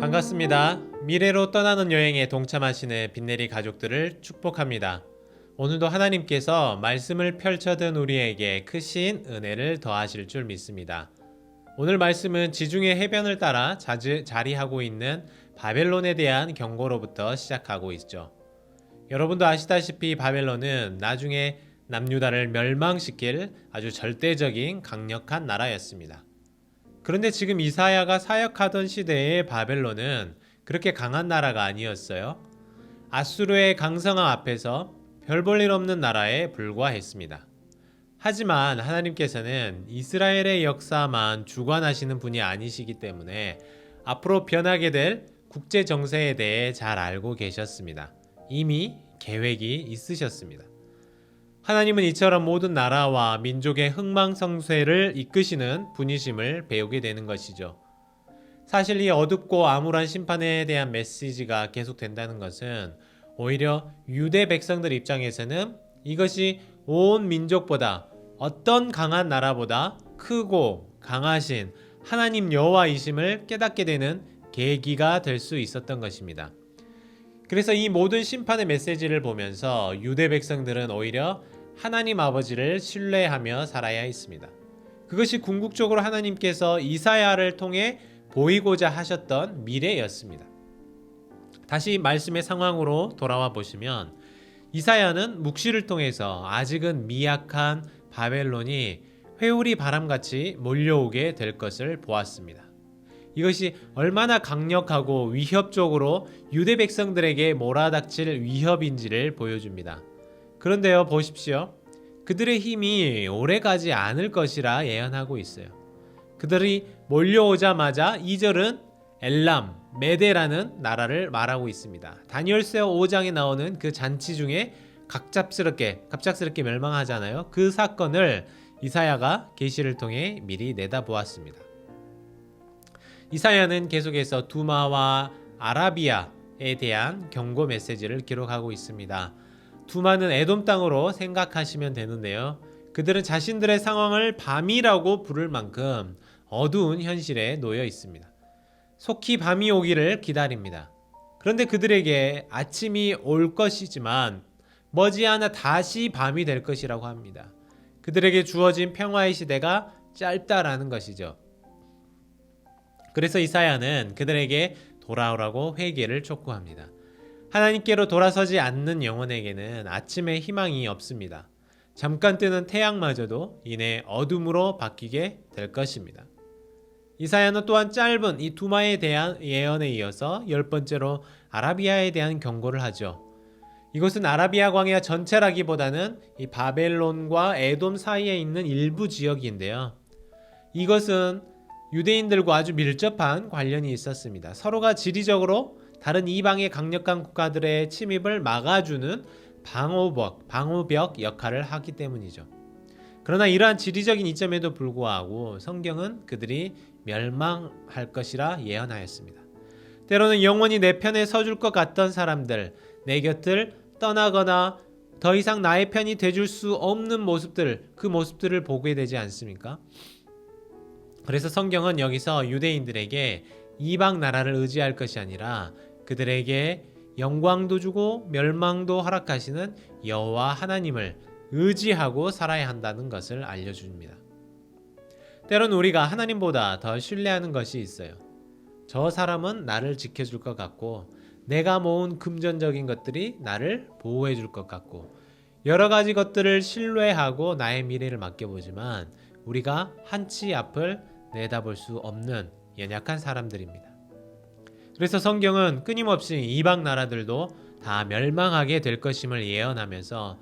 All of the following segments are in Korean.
반갑습니다. 미래로 떠나는 여행에 동참하시는 빈내리 가족들을 축복합니다. 오늘도 하나님께서 말씀을 펼쳐든 우리에게 크신 은혜를 더하실 줄 믿습니다. 오늘 말씀은 지중해 해변을 따라 자리하고 있는 바벨론에 대한 경고로부터 시작하고 있죠. 여러분도 아시다시피 바벨론은 나중에 남유다를 멸망시킬 아주 절대적인 강력한 나라였습니다. 그런데 지금 이사야가 사역하던 시대의 바벨론은 그렇게 강한 나라가 아니었어요. 아수르의 강성함 앞에서 별 볼 일 없는 나라에 불과했습니다. 하지만 하나님께서는 이스라엘의 역사만 주관하시는 분이 아니시기 때문에 앞으로 변하게 될 국제 정세에 대해 잘 알고 계셨습니다. 이미 계획이 있으셨습니다. 하나님은 이처럼 모든 나라와 민족의 흥망성쇠를 이끄시는 분이심을 배우게 되는 것이죠. 사실 이 어둡고 암울한 심판에 대한 메시지가 계속된다는 것은 오히려 유대 백성들 입장에서는 이것이 온 민족보다 어떤 강한 나라보다 크고 강하신 하나님 여호와이심을 깨닫게 되는 계기가 될 수 있었던 것입니다. 그래서 이 모든 심판의 메시지를 보면서 유대 백성들은 오히려 하나님 아버지를 신뢰하며 살아야 했습니다. 그것이 궁극적으로 하나님께서 이사야를 통해 보이고자 하셨던 미래였습니다. 다시 말씀의 상황으로 돌아와 보시면 이사야는 묵시를 통해서 아직은 미약한 바벨론이 회오리 바람같이 몰려오게 될 것을 보았습니다. 이것이 얼마나 강력하고 위협적으로 유대 백성들에게 몰아닥칠 위협인지를 보여줍니다. 그런데요, 보십시오. 그들의 힘이 오래가지 않을 것이라 예언하고 있어요. 그들이 몰려오자마자 2절은 엘람, 메데라는 나라를 말하고 있습니다. 다니엘서 5장에 나오는 그 잔치 중에 갑작스럽게 멸망하잖아요. 그 사건을 이사야가 계시를 통해 미리 내다보았습니다. 이사야는 계속해서 두마와 아라비아에 대한 경고 메시지를 기록하고 있습니다. 두마는 에돔 땅으로 생각하시면 되는데요. 그들은 자신들의 상황을 밤이라고 부를 만큼 어두운 현실에 놓여 있습니다. 속히 밤이 오기를 기다립니다. 그런데 그들에게 아침이 올 것이지만 머지않아 다시 밤이 될 것이라고 합니다. 그들에게 주어진 평화의 시대가 짧다라는 것이죠. 그래서 이사야는 그들에게 돌아오라고 회개를 촉구합니다. 하나님께로 돌아서지 않는 영혼에게는 아침의 희망이 없습니다. 잠깐 뜨는 태양마저도 이내 어둠으로 바뀌게 될 것입니다. 이사야는 또한 짧은 이 두마에 대한 예언에 이어서 10번째로 아라비아에 대한 경고를 하죠. 이곳은 아라비아 광야 전체라기보다는 이 바벨론과 에돔 사이에 있는 일부 지역인데요. 이것은 유대인들과 아주 밀접한 관련이 있었습니다. 서로가 지리적으로 다른 이방의 강력한 국가들의 침입을 막아주는 방호벽 역할을 하기 때문이죠. 그러나 이러한 지리적인 이점에도 불구하고 성경은 그들이 멸망할 것이라 예언하였습니다. 때로는 영원히 내 편에 서줄 것 같던 사람들, 내 곁을 떠나거나 더 이상 나의 편이 돼줄 수 없는 모습들, 그 모습들을 보게 되지 않습니까? 그래서 성경은 여기서 유대인들에게 이방 나라를 의지할 것이 아니라 그들에게 영광도 주고 멸망도 허락하시는 여호와 하나님을 의지하고 살아야 한다는 것을 알려줍니다. 때론 우리가 하나님보다 더 신뢰하는 것이 있어요. 저 사람은 나를 지켜줄 것 같고 내가 모은 금전적인 것들이 나를 보호해 줄 것 같고 여러 가지 것들을 신뢰하고 나의 미래를 맡겨보지만 우리가 한치 앞을 내다볼 수 없는 연약한 사람들입니다. 그래서 성경은 끊임없이 이방 나라들도 다 멸망하게 될 것임을 예언하면서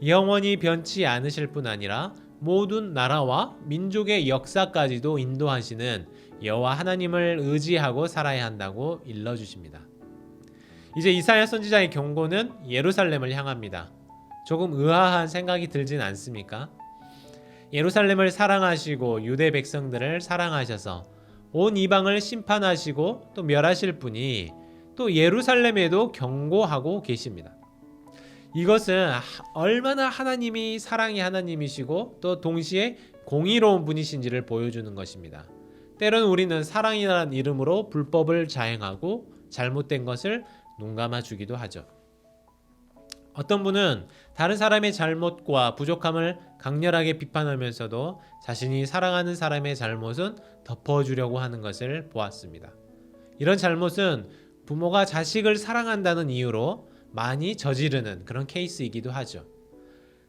영원히 변치 않으실 뿐 아니라 모든 나라와 민족의 역사까지도 인도하시는 여호와 하나님을 의지하고 살아야 한다고 일러주십니다. 이제 이사야 선지자의 경고는 예루살렘을 향합니다. 조금 의아한 생각이 들진 않습니까? 예루살렘을 사랑하시고 유대 백성들을 사랑하셔서 온 이방을 심판하시고 또 멸하실 분이 또 예루살렘에도 경고하고 계십니다. 이것은 얼마나 하나님이 사랑의 하나님이시고 또 동시에 공의로운 분이신지를 보여주는 것입니다. 때로는 우리는 사랑이라는 이름으로 불법을 자행하고 잘못된 것을 눈감아 주기도 하죠. 어떤 분은 다른 사람의 잘못과 부족함을 강렬하게 비판하면서도 자신이 사랑하는 사람의 잘못은 덮어주려고 하는 것을 보았습니다. 이런 잘못은 부모가 자식을 사랑한다는 이유로 많이 저지르는 그런 케이스이기도 하죠.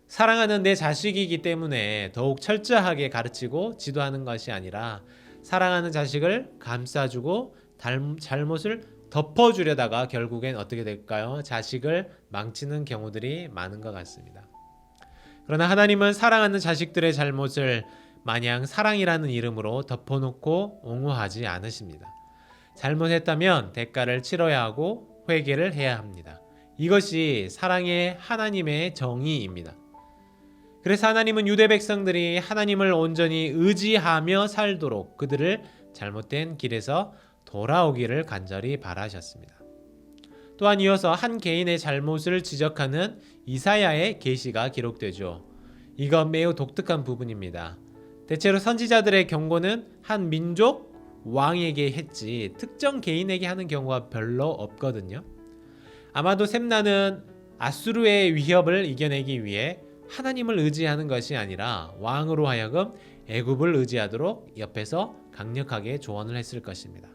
사랑하는 내 자식이기 때문에 더욱 철저하게 가르치고 지도하는 것이 아니라 사랑하는 자식을 감싸주고 잘못을 덮어주려다가 결국엔 어떻게 될까요? 자식을 망치는 경우들이 많은 것 같습니다. 그러나 하나님은 사랑하는 자식들의 잘못을 마냥 사랑이라는 이름으로 덮어놓고 옹호하지 않으십니다. 잘못했다면 대가를 치러야 하고 회개를 해야 합니다. 이것이 사랑의 하나님의 정의입니다. 그래서 하나님은 유대 백성들이 하나님을 온전히 의지하며 살도록 그들을 잘못된 길에서 돌아오기를 간절히 바라셨습니다. 또한 이어서 한 개인의 잘못을 지적하는 이사야의 계시가 기록되죠. 이건 매우 독특한 부분입니다. 대체로 선지자들의 경고는 한 민족 왕에게 했지 특정 개인에게 하는 경우가 별로 없거든요. 아마도 셈나는 아수르의 위협을 이겨내기 위해 하나님을 의지하는 것이 아니라 왕으로 하여금 애굽을 의지하도록 옆에서 강력하게 조언을 했을 것입니다.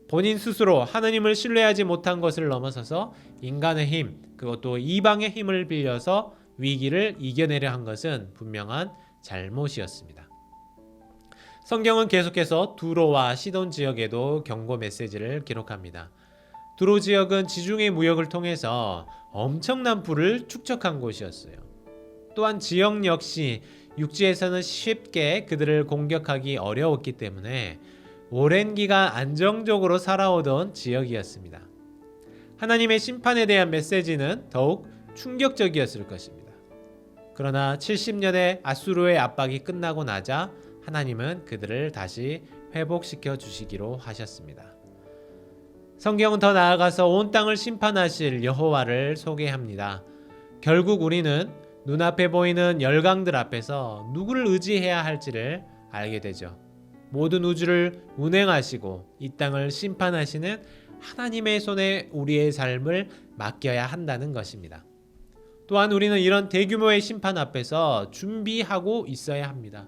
본인 스스로 하나님을 신뢰하지 못한 것을 넘어서서 인간의 힘, 그것도 이방의 힘을 빌려서 위기를 이겨내려 한 것은 분명한 잘못이었습니다. 성경은 계속해서 두로와 시돈 지역에도 경고 메시지를 기록합니다. 두로 지역은 지중해 무역을 통해서 엄청난 부를 축적한 곳이었어요. 또한 지역 역시 육지에서는 쉽게 그들을 공격하기 어려웠기 때문에 오랜 기간 안정적으로 살아오던 지역이었습니다. 하나님의 심판에 대한 메시지는 더욱 충격적이었을 것입니다. 그러나 70년의 아수르의 압박이 끝나고 나자 하나님은 그들을 다시 회복시켜 주시기로 하셨습니다. 성경은 더 나아가서 온 땅을 심판하실 여호와를 소개합니다. 결국 우리는 눈앞에 보이는 열강들 앞에서 누구를 의지해야 할지를 알게 되죠. 모든 우주를 운행하시고 이 땅을 심판하시는 하나님의 손에 우리의 삶을 맡겨야 한다는 것입니다. 또한 우리는 이런 대규모의 심판 앞에서 준비하고 있어야 합니다.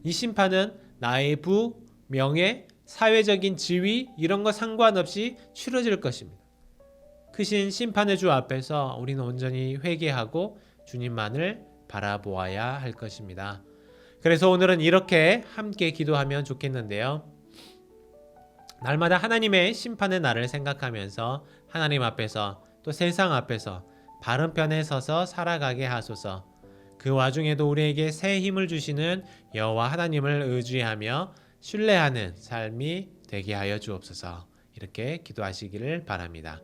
이 심판은 나의 부, 명예, 사회적인 지위 이런 거 상관없이 치러질 것입니다. 크신 심판의 주 앞에서 우리는 온전히 회개하고 주님만을 바라보아야 할 것입니다. 그래서 오늘은 이렇게 함께 기도하면 좋겠는데요. 날마다 하나님의 심판의 날을 생각하면서 하나님 앞에서 또 세상 앞에서 바른 편에 서서 살아가게 하소서. 그 와중에도 우리에게 새 힘을 주시는 여호와 하나님을 의지하며 신뢰하는 삶이 되게 하여 주옵소서. 이렇게 기도하시기를 바랍니다.